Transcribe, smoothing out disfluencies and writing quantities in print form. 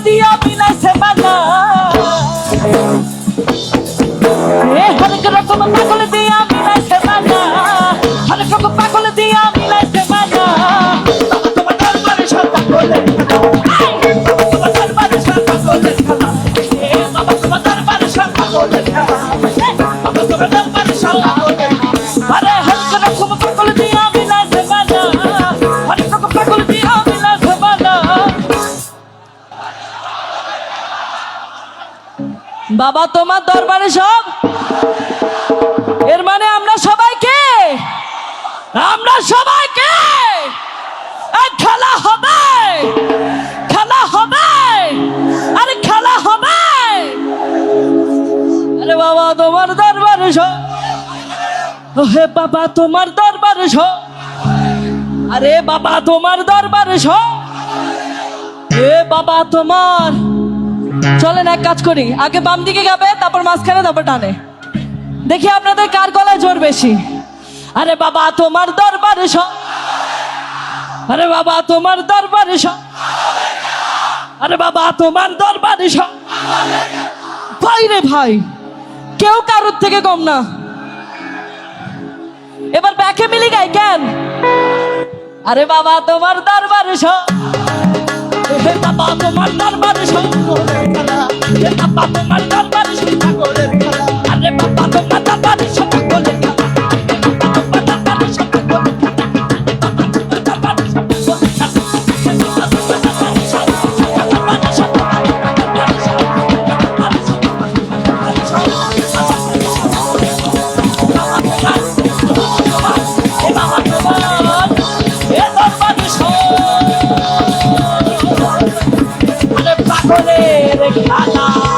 দিয়া মিলাইছে বানা হরেক রকম পাগল দিয়া মিলাইছে বানা হরেক রকম পাগল দিয়া মিলাইছে বানা তোমার দরবারে সব পাগলের খেলা তোমার দরবারে সব পাগলের খেলা বাবা তোমার দরবারে সব পাগলের খেলা বাবা তোমার দরবারে সব পাগলের আরে হরেক রকম পাগল দিয়া মিলাইছে বানা হরেক রকম পাগল দিয়া মিলাইছে বানা বাবা তোমার দরবারে সব এর মানে আমরা সবাইকে খেলা হবে আরে খেলা হবে আরে বাবা তোমার দরবারে সব হে বাবা তোমার দরবারে সব আরে বাবা তোমার দরবারে সব এ বাবা তোমার চলেন এক কাজ করি আগে বাম দিকে গাবে তারপর মাঝখানে তারপর টানে দেখি আপনাদের কার গলায় জোর বেশি আরে বাবা তোমার দরবারে সব আরে বাবা তোমার দরবারে সব আরে বাবা তোমার দরবারে সব ভাই রে ভাই কেউ কারোর থেকে কম না এবার ব্যাকে মিলি গাই কেন আরে বাবা তোমার দরবারে সব হে বাবা তোমার দরবারে সব হে বাবা তোমার দরবারে সব পাগলের খেলা আরে বাবা তোমার দরবারে সব পাগলের খেলা পাগলের খেলা